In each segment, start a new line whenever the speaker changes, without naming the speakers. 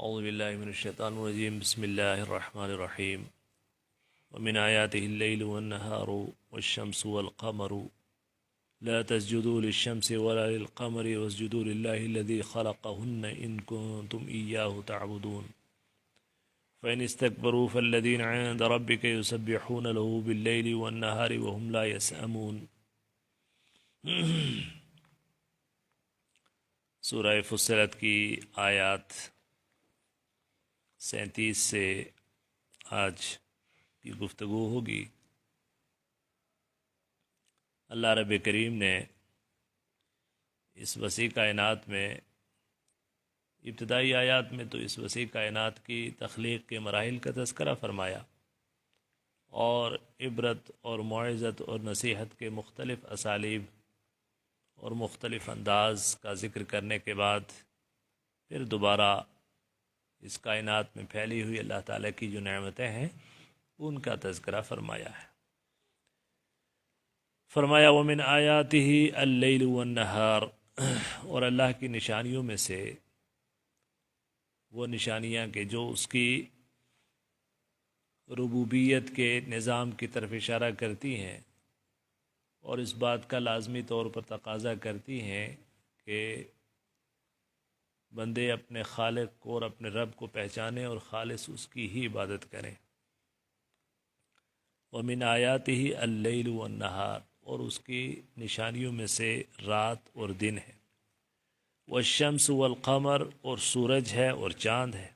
اعوذ باللہ من الشیطان الرجیم بسم اللہ الرحمن الرحیم ومن آیاته اللیل والنہار والشمس والقمر لا تسجدوا للشمس ولا للقمر واسجدوا للہ الذی خلقہن ان کنتم ایاہ تعبدون فإن استكبروا فالذین عند ربک یسبحون له باللیل والنہار وهم لا یسأمون۔ سورہ فصلت کی آیات 37 سے آج کی گفتگو ہوگی۔ اللہ رب کریم نے اس وسیع کائنات میں ابتدائی آیات میں تو اس وسیع کائنات کی تخلیق کے مراحل کا تذکرہ فرمایا اور عبرت اور موعظت اور نصیحت کے مختلف اسالیب اور مختلف انداز کا ذکر کرنے کے بعد پھر دوبارہ اس کائنات میں پھیلی ہوئی اللہ تعالیٰ کی جو نعمتیں ہیں ان کا تذکرہ فرمایا ہے۔ فرمایا وَمِنْ آیَاتِهِ اللَّيْلُ وَالنَّهَارُ، اور اللہ کی نشانیوں میں سے وہ نشانیاں کہ جو اس کی ربوبیت کے نظام کی طرف اشارہ کرتی ہیں اور اس بات کا لازمی طور پر تقاضا کرتی ہیں کہ بندے اپنے خالق کو اور اپنے رب کو پہچانیں اور خالص اس کی ہی عبادت کریں۔ وَمِنْ آیَاتِهِ اللَّيْلُ وَالنَّهَارُ، اور اس کی نشانیوں میں سے رات اور دن ہے۔ وَالشَّمْسُ وَالْقَمَرُ، اور سورج ہے اور چاند ہے۔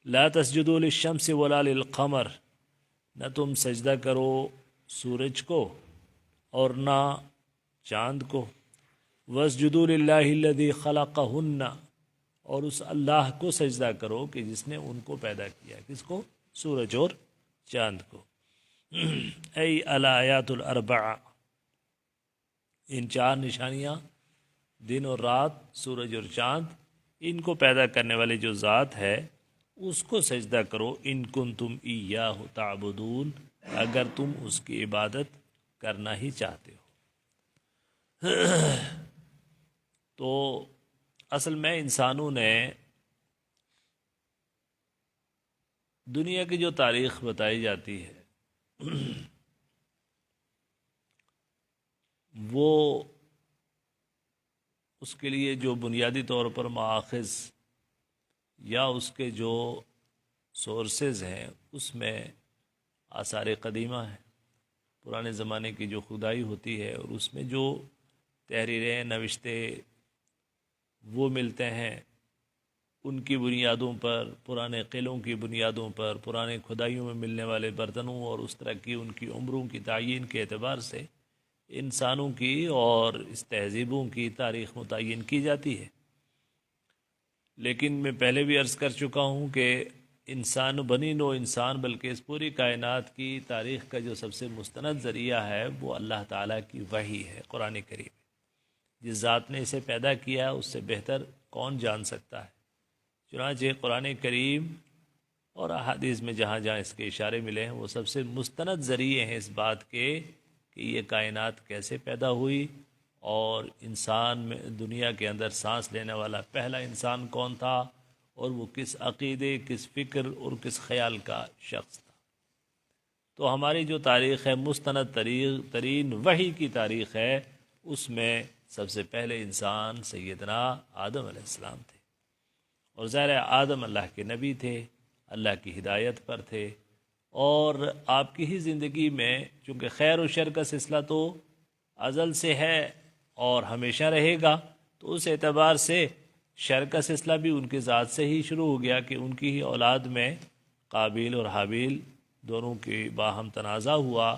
لَا تَسْجُدُوا لِلشَّمْسِ وَلَا لِلْقَمَرِ، نہ تم سجدہ کرو سورج کو اور نہ چاند کو۔ وَاسْجُدُوا لِلَّهِ الَّذِي خَلَقَهُنَّ، اور اس اللہ کو سجدہ کرو کہ جس نے ان کو پیدا کیا۔ کس کو؟ سورج اور چاند کو۔ ای الآیات الاربع، ان چار نشانیاں دن اور رات، سورج اور چاند، ان کو پیدا کرنے والے جو ذات ہے اس کو سجدہ کرو۔ ان کنتم ایاہ تعبدون، اگر تم اس کی عبادت کرنا ہی چاہتے ہو۔ تو اصل میں انسانوں نے دنیا کی جو تاریخ بتائی جاتی ہے وہ اس کے لیے جو بنیادی طور پر مآخذ یا اس کے جو سورسز ہیں اس میں آثار قدیمہ ہیں، پرانے زمانے کی جو کھدائی ہوتی ہے اور اس میں جو تحریریں نوشتے وہ ملتے ہیں، ان کی بنیادوں پر، پرانے قلعوں کی بنیادوں پر، پرانے کھدائیوں میں ملنے والے برتنوں اور اس طرح کی ان کی عمروں کی تعیین کے اعتبار سے انسانوں کی اور اس تہذیبوں کی تاریخ متعین کی جاتی ہے۔ لیکن میں پہلے بھی عرض کر چکا ہوں کہ انسان بنی نو انسان بلکہ اس پوری کائنات کی تاریخ کا جو سب سے مستند ذریعہ ہے وہ اللہ تعالیٰ کی وحی ہے، قرآن کریم۔ جس ذات نے اسے پیدا کیا اس سے بہتر کون جان سکتا ہے؟ چنانچہ قرآن کریم اور احادیث میں جہاں جہاں اس کے اشارے ملے ہیں وہ سب سے مستند ذریعے ہیں اس بات کے کہ یہ کائنات کیسے پیدا ہوئی اور انسان میں دنیا کے اندر سانس لینے والا پہلا انسان کون تھا اور وہ کس عقیدے، کس فکر اور کس خیال کا شخص تھا۔ تو ہماری جو تاریخ ہے مستند ترین وحی کی تاریخ ہے، اس میں سب سے پہلے انسان سیدنا آدم علیہ السلام تھے، اور ظاہر آدم اللہ کے نبی تھے، اللہ کی ہدایت پر تھے، اور آپ کی ہی زندگی میں چونکہ خیر و شر کا سلسلہ تو ازل سے ہے اور ہمیشہ رہے گا، تو اس اعتبار سے شر کا سلسلہ بھی ان کی ذات سے ہی شروع ہو گیا کہ ان کی ہی اولاد میں قابیل اور حابیل دونوں کی باہم تنازع ہوا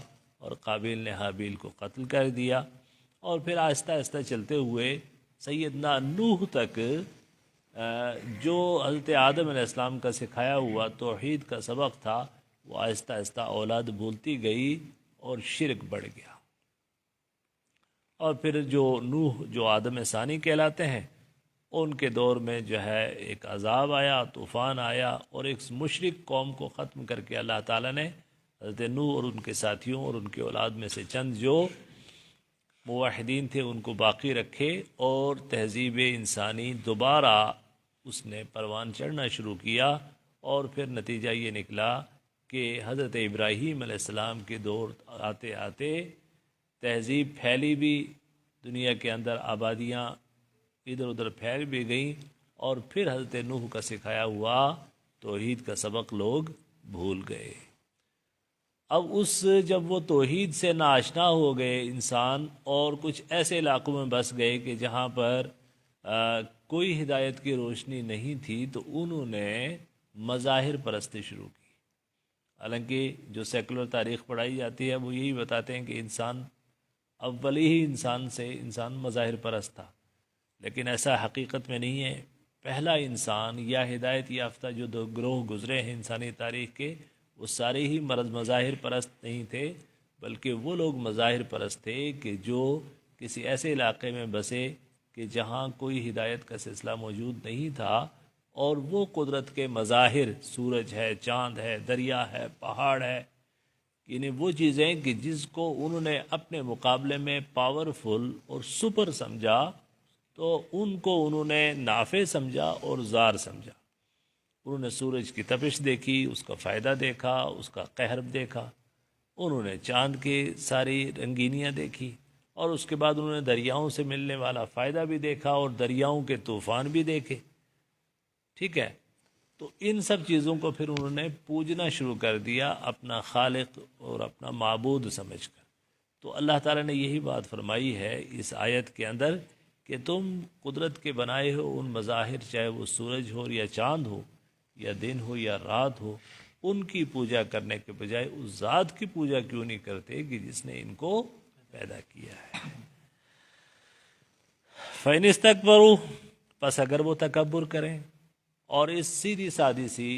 اور قابیل نے حابیل کو قتل کر دیا، اور پھر آہستہ آہستہ چلتے ہوئے سیدنا نوح تک جو حضرت آدم علیہ السلام کا سکھایا ہوا توحید کا سبق تھا وہ آہستہ آہستہ اولاد بھولتی گئی اور شرک بڑھ گیا، اور پھر جو نوح جو آدم ثانی کہلاتے ہیں ان کے دور میں جو ہے ایک عذاب آیا، طوفان آیا، اور ایک مشرک قوم کو ختم کر کے اللہ تعالیٰ نے حضرت نوح اور ان کے ساتھیوں اور ان کے اولاد میں سے چند جو موحدین تھے ان کو باقی رکھے اور تہذیب انسانی دوبارہ اس نے پروان چڑھنا شروع کیا، اور پھر نتیجہ یہ نکلا کہ حضرت ابراہیم علیہ السلام کے دور آتے آتے تہذیب پھیلی بھی، دنیا کے اندر آبادیاں ادھر ادھر پھیل بھی گئیں، اور پھر حضرت نوح کا سکھایا ہوا توحید کا سبق لوگ بھول گئے۔ اب جب وہ توحید سے ناآشنا ہو گئے انسان، اور کچھ ایسے علاقوں میں بس گئے کہ جہاں پر کوئی ہدایت کی روشنی نہیں تھی، تو انہوں نے مظاہر پرستی شروع کی۔ حالانکہ جو سیکولر تاریخ پڑھائی جاتی ہے وہ یہی بتاتے ہیں کہ انسان اولی ہی انسان مظاہر پرست تھا، لیکن ایسا حقیقت میں نہیں ہے۔ پہلا انسان یا ہدایت یافتہ جو دو گروہ گزرے ہیں انسانی تاریخ کے، وہ سارے ہی مظاہر پرست نہیں تھے، بلکہ وہ لوگ مظاہر پرست تھے کہ جو کسی ایسے علاقے میں بسے کہ جہاں کوئی ہدایت کا سلسلہ موجود نہیں تھا، اور وہ قدرت کے مظاہر، سورج ہے، چاند ہے، دریا ہے، پہاڑ ہے، یعنی وہ چیزیں کہ جس کو انہوں نے اپنے مقابلے میں پاورفل اور سپر سمجھا، تو ان کو انہوں نے نافع سمجھا اور زار سمجھا۔ انہوں نے سورج کی تپش دیکھی، اس کا فائدہ دیکھا، اس کا قہر دیکھا، انہوں نے چاند کی ساری رنگینیاں دیکھی، اور اس کے بعد انہوں نے دریاؤں سے ملنے والا فائدہ بھی دیکھا، اور دریاؤں کے طوفان بھی دیکھے۔ ٹھیک ہے، تو ان سب چیزوں کو پھر انہوں نے پوجنا شروع کر دیا اپنا خالق اور اپنا معبود سمجھ کر۔ تو اللہ تعالیٰ نے یہی بات فرمائی ہے اس آیت کے اندر کہ تم قدرت کے بنائے ہو ان مظاہر، چاہے وہ سورج ہو یا چاند ہو یا دن ہو یا رات ہو، ان کی پوجا کرنے کے بجائے اس ذات کی پوجا کیوں نہیں کرتے کہ جس نے ان کو پیدا کیا ہے۔ فَإِنِ اسْتَكْبَرُوا، پس اگر وہ تکبر کریں، اور اس سیدھی سادی سی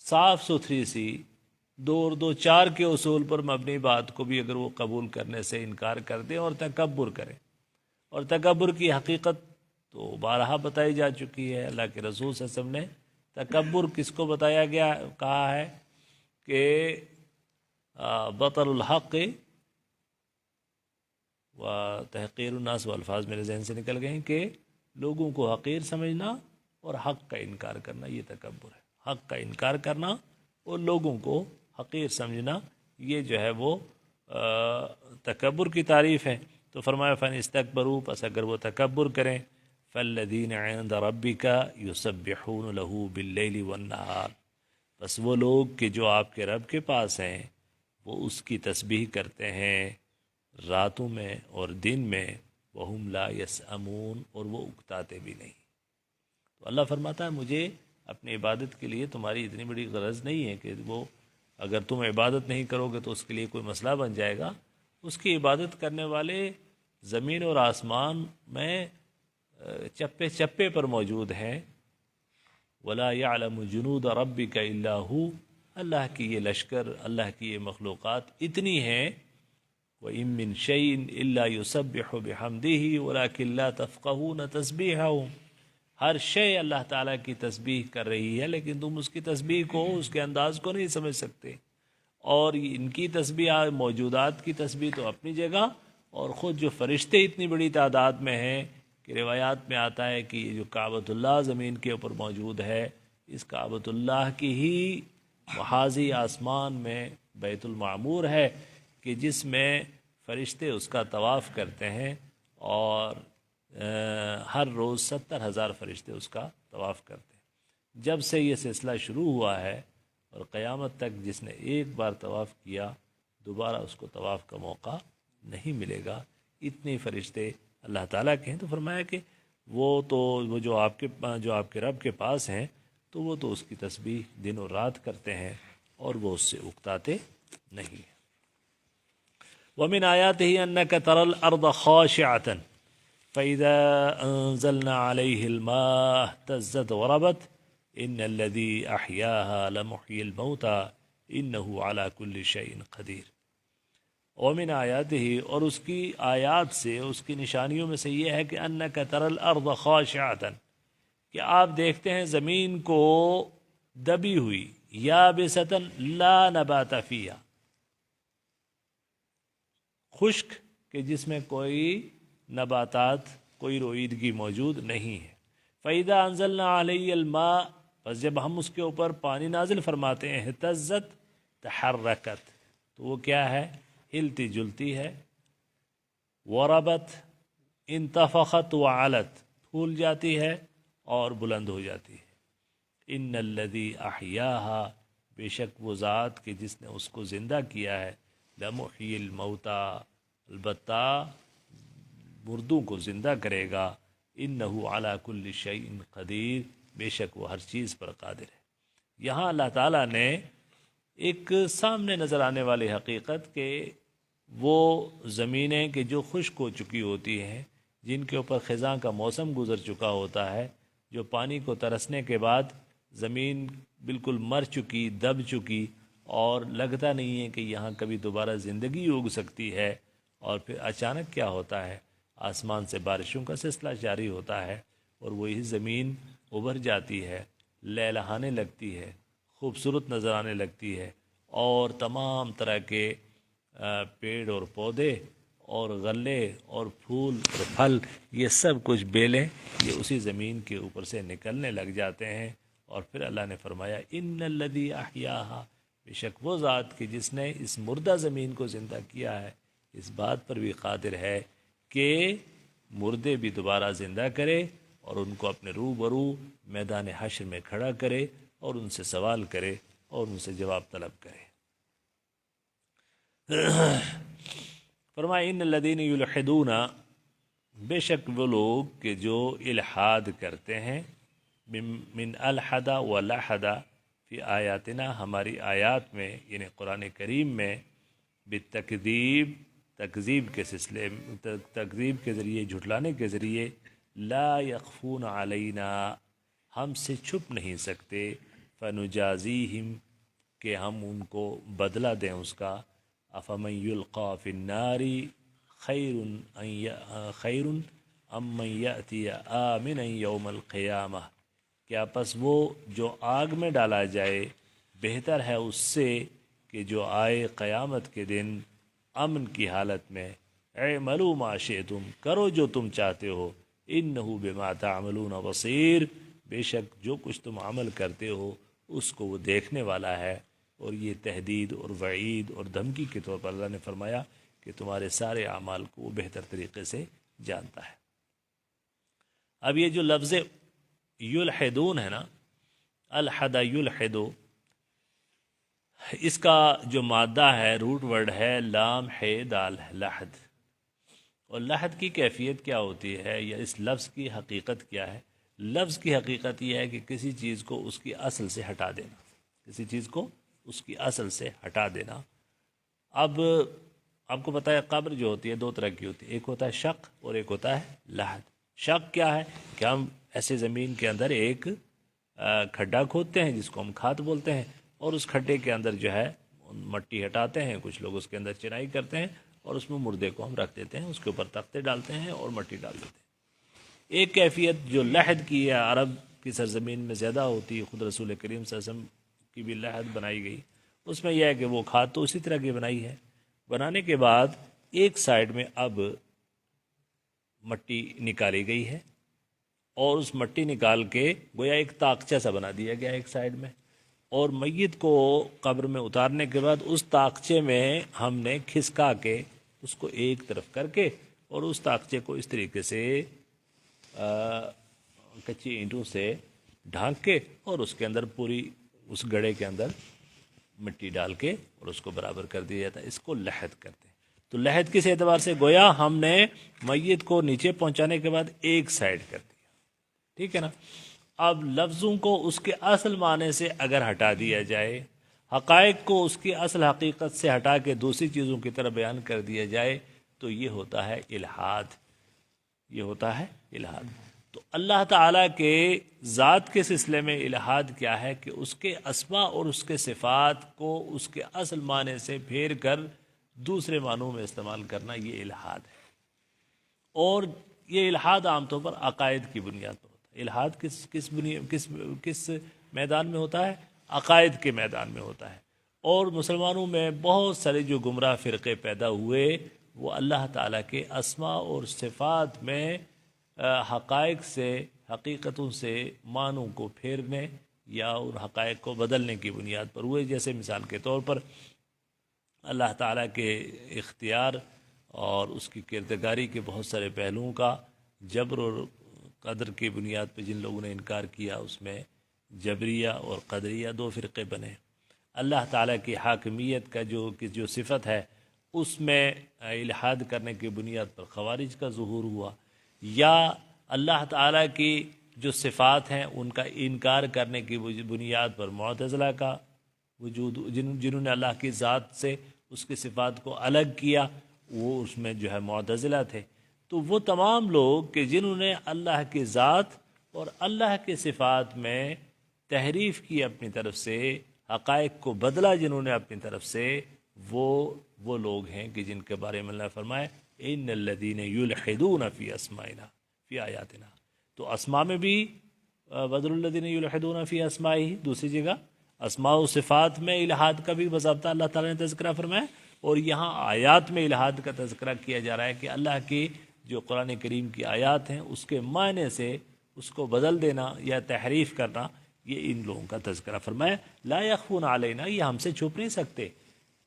صاف ستھری سی دو اور دو چار کے اصول پر مبنی بات کو بھی اگر وہ قبول کرنے سے انکار کر دیں اور تکبر کریں، اور تکبر کی حقیقت تو بارہا بتائی جا چکی ہے۔ اللہ کے رسول صلی اللہ علیہ وسلم نے تکبر کس کو بتایا گیا، کہا ہے کہ بطر الحق و تحقیر الناس، و الفاظ میرے ذہن سے نکل گئے ہیں، کہ لوگوں کو حقیر سمجھنا اور حق کا انکار کرنا، یہ تکبر ہے۔ حق کا انکار کرنا اور لوگوں کو حقیر سمجھنا، یہ جو ہے وہ تکبر کی تعریف ہے۔ تو فرمایا فَإِنِ اسْتَكْبَرُوا، پس اگر وہ تکبر کریں، فَالَّذِينَ عِندَ رَبِّكَ يُسَبِّحُونَ لَهُ بِاللَّيْلِ وَالنَّهَارِ، بس وہ لوگ کہ جو آپ کے رب کے پاس ہیں، وہ اس کی تسبیح کرتے ہیں راتوں میں اور دن میں، وَهُمْ لَا يَسْأَمُونَ، اور وہ اکتاتے بھی نہیں۔ تو اللہ فرماتا ہے مجھے اپنی عبادت کے لیے تمہاری اتنی بڑی غرض نہیں ہے کہ وہ اگر تم عبادت نہیں کرو گے تو اس کے لیے کوئی مسئلہ بن جائے گا۔ اس کی عبادت کرنے والے زمین اور آسمان میں چپے چپے پر موجود ہیں۔ وَلَا يَعْلَمُ جُنُودَ رَبِّكَ إِلَّا هُوَ، اللہ کی یہ لشکر، اللہ کی یہ مخلوقات اتنی ہیں، وَإِن مِّن شَيْءٍ إِلَّا يُسَبِّحُ بِحَمْدِهِ وَلَكِن لَّا تَفْقَهُونَ تَسْبِيحَهُمْ، ہر شے اللہ تعالیٰ کی تسبیح کر رہی ہے، لیکن تم اس کی تسبیح کو، اس کے انداز کو نہیں سمجھ سکتے۔ اور ان کی تسبیح، موجودات کی تسبیح تو اپنی جگہ، اور خود جو فرشتے اتنی بڑی تعداد میں ہیں کہ روایات میں آتا ہے کہ یہ جو کعبۃ اللہ زمین کے اوپر موجود ہے، اس کعبۃ اللہ کی ہی محاذی آسمان میں بیت المعمور ہے کہ جس میں فرشتے اس کا طواف کرتے ہیں، اور ہر روز 70,000 فرشتے اس کا طواف کرتے ہیں۔ جب سے یہ سلسلہ شروع ہوا ہے اور قیامت تک جس نے ایک بار طواف کیا، دوبارہ اس کو طواف کا موقع نہیں ملے گا، اتنے فرشتے اللہ تعالیٰ کے ہیں۔ تو فرمایا کہ وہ جو آپ کے رب کے پاس ہیں، تو وہ تو اس کی تسبیح دن اور رات کرتے ہیں، اور وہ اس سے اکتاتے نہیں۔ وَمِنْ آيَاتِهِ أَنَّكَ تَرَى الْأَرْضَ خَاشِعَةً فَإِذَا أَنزَلْنَا عَلَيْهِ الْمَاءَ اهْتَزَّتْ وَرَبَتْ إِنَّ الَّذِي أَحْيَاهَا لَمُحْيِي الْمَوْتَى إِنَّهُ عَلَى كُلِّ شَيْءٍ قَدِيرٌ۔ وَمِنْ آيَاتِهِ، اور اس کی آیات سے، اس کی نشانیوں میں سے یہ ہے کہ أَنَّكَ تَرَى الْأَرْضَ خَاشِعَةً، کہ آپ دیکھتے ہیں زمین کو دبی ہوئی، يَابِسَةً لَا نَبَاتَ فِيهَا، خشک کہ جس میں کوئی نباتات، کوئی روئیدگی موجود نہیں ہے۔ فَإِذَا أَنزَلْنَا عَلَيْهِ الْمَاءَ، بس جب ہم اس کے اوپر پانی نازل فرماتے ہیں، اهتزت تحرکت، تو وہ کیا ہے؟ ہلتی جلتی ہے، وربت انتفخت وعلت، پھول جاتی ہے اور بلند ہو جاتی ہے۔ ان الذی احیاہا، بے شک وہ ذات کہ جس نے اس کو زندہ کیا ہے، لمحیی الموتا، البتہ مردوں کو زندہ کرے گا، انہ علی کل شیء قدیر، بے شک وہ ہر چیز پر قادر ہے۔ یہاں اللہ تعالیٰ نے ایک سامنے نظر آنے والی حقیقت کہ وہ زمینیں کہ جو خشک ہو چکی ہوتی ہیں، جن کے اوپر خزاں کا موسم گزر چکا ہوتا ہے، جو پانی کو ترسنے کے بعد زمین بالکل مر چکی، دب چکی، اور لگتا نہیں ہے کہ یہاں کبھی دوبارہ زندگی اگ سکتی ہے، اور پھر اچانک کیا ہوتا ہے؟ آسمان سے بارشوں کا سلسلہ جاری ہوتا ہے، اور وہی زمین ابھر جاتی ہے، لہلہانے لگتی ہے، خوبصورت نظر آنے لگتی ہے، اور تمام طرح کے پیڑ اور پودے اور غلے اور پھول اور پھل، یہ سب کچھ بیلیں یہ اسی زمین کے اوپر سے نکلنے لگ جاتے ہیں۔ اور پھر اللہ نے فرمایا ان الذی احیاہا، بے شک وہ ذات کہ جس نے اس مردہ زمین کو زندہ کیا ہے، اس بات پر بھی قادر ہے کہ مردے بھی دوبارہ زندہ کرے اور ان کو اپنے روبرو میدان حشر میں کھڑا کرے اور ان سے سوال کرے اور ان سے جواب طلب کرے۔ فرمایا ان الذین یلحدون، بے شک وہ لوگ کہ جو الحاد کرتے ہیں، من الحد و لحد فی آیاتنا، ہماری آیات میں، یعنی قرآن کریم میں، بالتکذیب، تکذیب کے سلسلے، تکذیب کے ذریعے، جھٹلانے کے ذریعے، لا یخفون علینا، ہم سے چھپ نہیں سکتے، فنجازیہم، کہ ہم ان کو بدلہ دیں اس کا، افمن یلقی فی النار خیر ام من یأتی آمنا یوم القیامہ، کیا پس وہ جو آگ میں ڈالا جائے بہتر ہے اس سے کہ جو آئے قیامت کے دن امن کی حالت میں۔ اعملوا ما شئتم، کرو جو تم چاہتے ہو، انہ بما تعملون بصیر، بے شک جو کچھ تم عمل کرتے ہو اس کو وہ دیکھنے والا ہے۔ اور یہ تہدید اور وعید اور دھمکی کے طور پر اللہ نے فرمایا کہ تمہارے سارے اعمال کو وہ بہتر طریقے سے جانتا ہے۔ اب یہ جو لفظ یلحدون ہے نا، الحد یلحدو، اس کا جو مادہ ہے، روٹ ورڈ ہے لام ہے دال ہے، لحد۔ اور لحد کی کیفیت کیا ہوتی ہے، یا اس لفظ کی حقیقت کیا ہے؟ لفظ کی حقیقت یہ ہے کہ کسی چیز کو اس کی اصل سے ہٹا دینا، کسی چیز کو اس کی اصل سے ہٹا دینا۔ اب آپ کو پتہ ہے قبر جو ہوتی ہے دو طرح کی ہوتی ہے، ایک ہوتا ہے شق اور ایک ہوتا ہے لحد۔ شق کیا ہے کہ ہم ایسے زمین کے اندر ایک کھڈا کھودتے ہیں جس کو ہم کھاد بولتے ہیں، اور اس کھڈے کے اندر جو ہے مٹی ہٹاتے ہیں، کچھ لوگ اس کے اندر چنائی کرتے ہیں اور اس میں مردے کو ہم رکھ دیتے ہیں، اس کے اوپر تختے ڈالتے ہیں اور مٹی ڈال دیتے ہیں۔ ایک کیفیت جو لحد کی ہے، عرب کی سرزمین میں زیادہ ہوتی ہے، خود رسول کریم صلی اللہ علیہ وسلم کی بھی لحد بنائی گئی، اس میں یہ ہے کہ وہ کھاد تو اسی طرح کی بنائی ہے، بنانے کے بعد ایک سائیڈ میں اب مٹی نکالی گئی ہے، اور اس مٹی نکال کے گویا ایک طاقچہ سا بنا دیا گیا ایک سائیڈ میں، اور میت کو قبر میں اتارنے کے بعد اس طاقچے میں ہم نے کھسکا کے اس کو ایک طرف کر کے، اور اس طاقچے کو اس طریقے سے کچی اینٹوں سے ڈھانک کے، اور اس کے اندر پوری اس گڑھے کے اندر مٹی ڈال کے اور اس کو برابر کر دیا جاتا ہے، اس کو لحد کرتے ہیں۔ تو لحد کس اعتبار سے؟ گویا ہم نے میت کو نیچے پہنچانے کے بعد ایک سائیڈ کر دیا، ٹھیک ہے نا۔ اب لفظوں کو اس کے اصل معنی سے اگر ہٹا دیا جائے، حقائق کو اس کی اصل حقیقت سے ہٹا کے دوسری چیزوں کی طرح بیان کر دیا جائے، تو یہ ہوتا ہے الحاد، یہ ہوتا ہے الحاد۔ تو اللہ تعالیٰ کے ذات کے سلسلے میں الحاد کیا ہے کہ اس کے اسماء اور اس کے صفات کو اس کے اصل معنی سے پھیر کر دوسرے معنوں میں استعمال کرنا، یہ الحاد ہے۔ اور یہ الحاد عام طور پر عقائد کی بنیاد پر ہوتا ہے۔ الحاد کس میدان میں ہوتا ہے؟ عقائد کے میدان میں ہوتا ہے۔ اور مسلمانوں میں بہت سارے جو گمراہ فرقے پیدا ہوئے، وہ اللہ تعالیٰ کے اسماء اور صفات میں حقائق سے حقیقتوں سے معنوں کو پھیرنے یا ان حقائق کو بدلنے کی بنیاد پر ہوئے، جیسے مثال کے طور پر اللہ تعالیٰ کے اختیار اور اس کی کردگاری کے بہت سارے پہلوؤں کا جبر اور قدر کی بنیاد پہ جن لوگوں نے انکار کیا، اس میں جبریہ اور قدریہ دو فرقے بنے۔ اللہ تعالیٰ کی حاکمیت کا جو صفت ہے اس میں الحاد کرنے کی بنیاد پر خوارج کا ظہور ہوا، یا اللہ تعالیٰ کی جو صفات ہیں ان کا انکار کرنے کی بنیاد پر معتزلہ کا وجود، جنہوں نے اللہ کی ذات سے اس کی صفات کو الگ کیا، وہ اس میں جو ہے معتزلہ تھے۔ تو وہ تمام لوگ کہ جنہوں نے اللہ کی ذات اور اللہ کی صفات میں تحریف کی اپنی طرف سے، حقائق کو بدلا جنہوں نے اپنی طرف سے، وہ لوگ ہیں کہ جن کے بارے میں اللہ نے فرمایا ان الذین یلحدون فی اسمائنا فی آیاتنا۔ تو اسماء میں بھی بدر الذین یلحدون فی اسمائہ، دوسری جگہ اسماء و صفات میں الحاد کا بھی باضابطہ اللہ تعالیٰ نے تذکرہ فرمایا، اور یہاں آیات میں الحاد کا تذکرہ کیا جا رہا ہے کہ اللہ کی جو قرآن کریم کی آیات ہیں اس کے معنی سے اس کو بدل دینا یا تحریف کرنا، یہ ان لوگوں کا تذکرہ فرمایا۔ لا یخفون علینا، یہ ہم سے چھپ نہیں سکتے،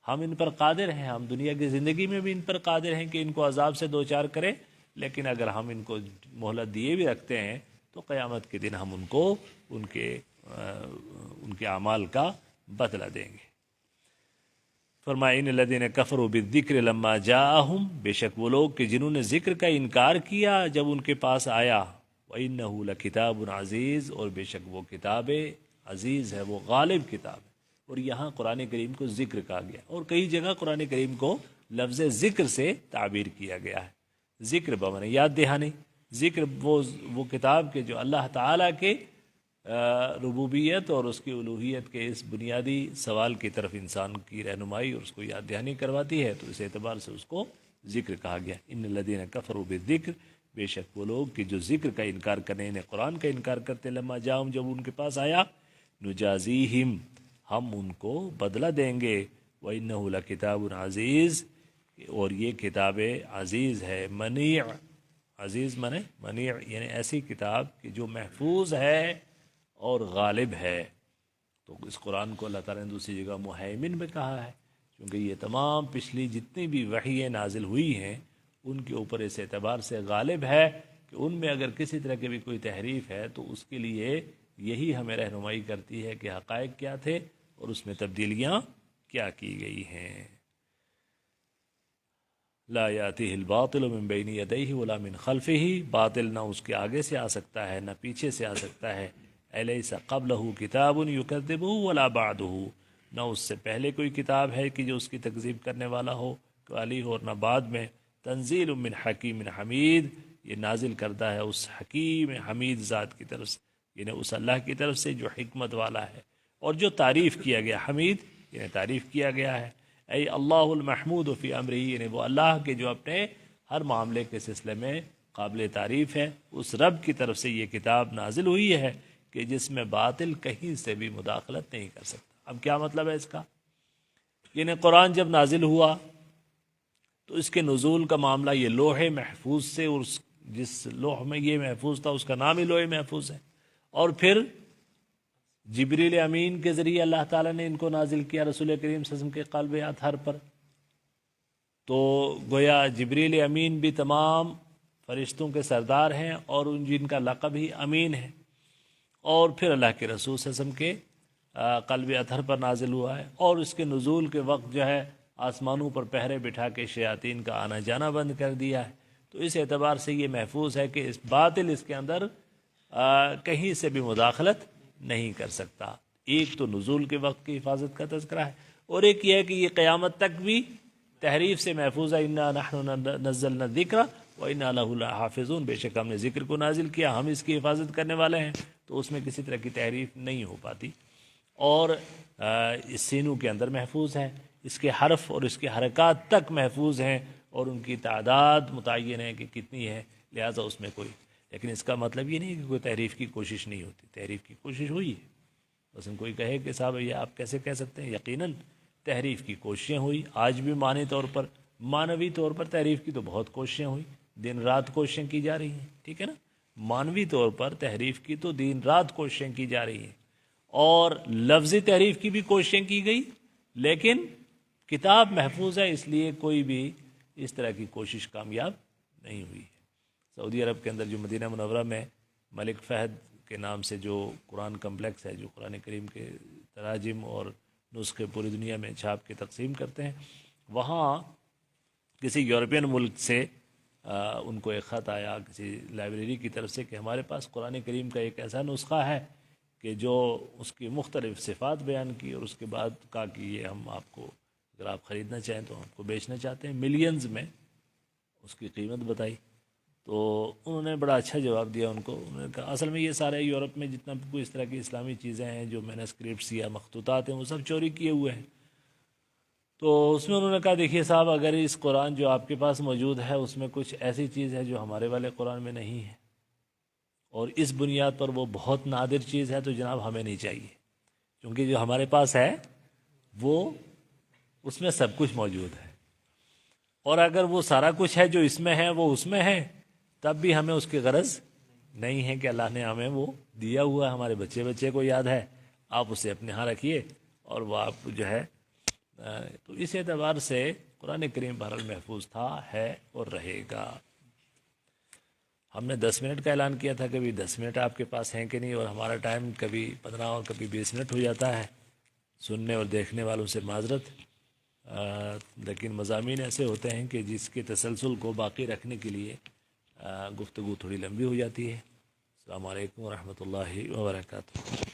ہم ان پر قادر ہیں، ہم دنیا کی زندگی میں بھی ان پر قادر ہیں کہ ان کو عذاب سے دوچار کریں، لیکن اگر ہم ان کو مہلت دیے بھی رکھتے ہیں تو قیامت کے دن ہم ان کو ان کے اعمال کا بدلہ دیں گے۔ فرمایا ان الذین کفروا بالذکر لما جاءہم، بے شک وہ لوگ کہ جنہوں نے ذکر کا انکار کیا جب ان کے پاس آیا، وَإِنَّهُ لَكِتَابٌ عزیز، اور بے شک وہ کتاب عزیز ہے، وہ غالب کتاب ہے۔ اور یہاں قرآن کریم کو ذکر کہا گیا، اور کئی جگہ قرآن کریم کو لفظ ذکر سے تعبیر کیا گیا ہے۔ ذکر بمعنی یاد دہانی، ذکر وہ کتاب کے جو اللہ تعالیٰ کے ربوبیت اور اس کی الوہیت کے اس بنیادی سوال کی طرف انسان کی رہنمائی اور اس کو یاد دہانی کرواتی ہے، تو اس اعتبار سے اس کو ذکر کہا گیا۔ ان الذین کفروا بالذکر، بے شک وہ لوگ کہ جو ذکر کا انکار کرنے، انہیں قرآن کا انکار کرتے، لما جاؤں جب ان کے پاس آیا، نجازیہم، ہم ان کو بدلہ دیں گے، وَإِنَّهُ لَكِتَابٌ عزیز، اور یہ کتاب عزیز ہے، منیع، عزیز منے منیع، یعنی ایسی کتاب کہ جو محفوظ ہے اور غالب ہے۔ تو اس قرآن کو اللہ تعالیٰ نے دوسری جگہ مہیمن میں کہا ہے، کیونکہ یہ تمام پچھلی جتنی بھی وحییں نازل ہوئی ہیں ان کے اوپر اس اعتبار سے غالب ہے کہ ان میں اگر کسی طرح کی بھی کوئی تحریف ہے تو اس کے لیے یہی ہمیں رہنمائی کرتی ہے کہ حقائق کیا تھے اور اس میں تبدیلیاں کیا کی گئی ہیں۔ لا یاتیہ الباطل من بین یدیہ ولا من خلفہ، باطل نہ اس کے آگے سے آ سکتا ہے نہ پیچھے سے آ سکتا ہے۔ الیس قبلہ کتاب یکذبہ ولا بعدہ، نہ اس سے پہلے کوئی کتاب ہے کہ جو اس کی تکذیب کرنے والا ہو والی ہو، اور نہ بعد میں۔ تنزیل من حکیم حمید، یہ نازل کردہ ہے اس حکیم حمید ذات کی طرف سے، یعنی اس اللہ کی طرف سے جو حکمت والا ہے اور جو تعریف کیا گیا، حمید یعنی تعریف کیا گیا ہے۔ ای اللہ المحمود فی امرہ، یعنی وہ اللہ کے جو اپنے ہر معاملے کے سلسلے میں قابل تعریف ہے، اس رب کی طرف سے یہ کتاب نازل ہوئی ہے کہ جس میں باطل کہیں سے بھی مداخلت نہیں کر سکتا۔ اب کیا مطلب ہے اس کا؟ یعنی قرآن جب نازل ہوا تو اس کے نزول کا معاملہ یہ لوح محفوظ سے، اور جس لوح میں یہ محفوظ تھا اس کا نام ہی لوح محفوظ ہے، اور پھر جبریل امین کے ذریعے اللہ تعالیٰ نے ان کو نازل کیا رسول کریم صلی اللہ علیہ وسلم کے قلب اطہر پر۔ تو گویا جبریل امین بھی تمام فرشتوں کے سردار ہیں اور ان جن کا لقب ہی امین ہے، اور پھر اللہ کے رسول صلی اللہ علیہ وسلم کے قلب اطہر پر نازل ہوا ہے، اور اس کے نزول کے وقت جو ہے آسمانوں پر پہرے بٹھا کے شیاطین کا آنا جانا بند کر دیا ہے۔ تو اس اعتبار سے یہ محفوظ ہے کہ اس باطل اس کے اندر کہیں سے بھی مداخلت نہیں کر سکتا۔ ایک تو نزول کے وقت کی حفاظت کا تذکرہ ہے، اور ایک یہ ہے کہ یہ قیامت تک بھی تحریف سے محفوظ ہے۔ انا نحن نزلنا الذکر وانا لہ لحافظون، بے شک ہم نے ذکر کو نازل کیا، ہم اس کی حفاظت کرنے والے ہیں، تو اس میں کسی طرح کی تحریف نہیں ہو پاتی، اور اس سینوں کے اندر محفوظ ہے، اس کے حرف اور اس کے حرکات تک محفوظ ہیں، اور ان کی تعداد متعین ہے کہ کتنی ہے، لہٰذا اس میں کوئی، لیکن اس کا مطلب یہ نہیں کہ کوئی تحریف کی کوشش نہیں ہوتی، تحریف کی کوشش ہوئی ہے۔ بس کوئی کہے کہ صاحب یہ آپ کیسے کہہ سکتے ہیں، یقیناً تحریف کی کوششیں ہوئی، آج بھی معنی طور پر معنوی طور پر تحریف کی تو بہت کوششیں ہوئی، دن رات کوششیں کی جا رہی ہیں، ٹھیک ہے نا۔ معنوی طور پر تحریف کی تو دن رات کوششیں کی جا رہی ہیں، اور لفظی تحریف کی بھی کوششیں کی گئی، لیکن کتاب محفوظ ہے، اس لیے کوئی بھی اس طرح کی کوشش کامیاب نہیں ہوئی ہے۔ سعودی عرب کے اندر جو مدینہ منورہ میں ملک فہد کے نام سے جو قرآن کمپلیکس ہے، جو قرآن کریم کے تراجم اور نسخے پوری دنیا میں چھاپ کے تقسیم کرتے ہیں، وہاں کسی یورپین ملک سے ان کو ایک خط آیا کسی لائبریری کی طرف سے کہ ہمارے پاس قرآن کریم کا ایک ایسا نسخہ ہے کہ جو اس کی مختلف صفات بیان کی، اور اس کے بعد کہا کہ یہ ہم آپ کو، اگر آپ خریدنا چاہیں تو ہم کو بیچنا چاہتے ہیں، ملینز میں اس کی قیمت بتائی۔ تو انہوں نے بڑا اچھا جواب دیا ان کو، انہوں نے کہا اصل میں یہ سارے یورپ میں جتنا بھی کوئی اس طرح کی اسلامی چیزیں ہیں جو مینuscripts یا مخطوطات ہیں، وہ سب چوری کیے ہوئے ہیں۔ تو اس میں انہوں نے کہا دیکھیے صاحب، اگر اس قرآن جو آپ کے پاس موجود ہے اس میں کچھ ایسی چیز ہے جو ہمارے والے قرآن میں نہیں ہے، اور اس بنیاد پر وہ بہت نادر چیز ہے، تو جناب ہمیں نہیں چاہیے، کیونکہ جو ہمارے پاس ہے وہ اس میں سب کچھ موجود ہے، اور اگر وہ سارا کچھ ہے جو اس میں ہے وہ اس میں ہے، تب بھی ہمیں اس کی غرض نہیں ہے کہ اللہ نے ہمیں وہ دیا ہوا ہے، ہمارے بچے کو یاد ہے، آپ اسے اپنے ہاں رکھیے، اور وہ آپ جو ہے تو اس اعتبار سے قرآن کریم بہرحال محفوظ تھا، ہے اور رہے گا۔ ہم نے 10 منٹ کا اعلان کیا تھا، کبھی 10 منٹ آپ کے پاس ہیں کہ نہیں، اور ہمارا ٹائم کبھی 15 اور کبھی 20 منٹ ہو جاتا ہے، سننے اور دیکھنے والوں سے معذرت، لیکن مضامین ایسے ہوتے ہیں کہ جس کے تسلسل کو باقی رکھنے کے لیے گفتگو تھوڑی لمبی ہو جاتی ہے۔ السلام علیکم ورحمۃ اللہ وبرکاتہ۔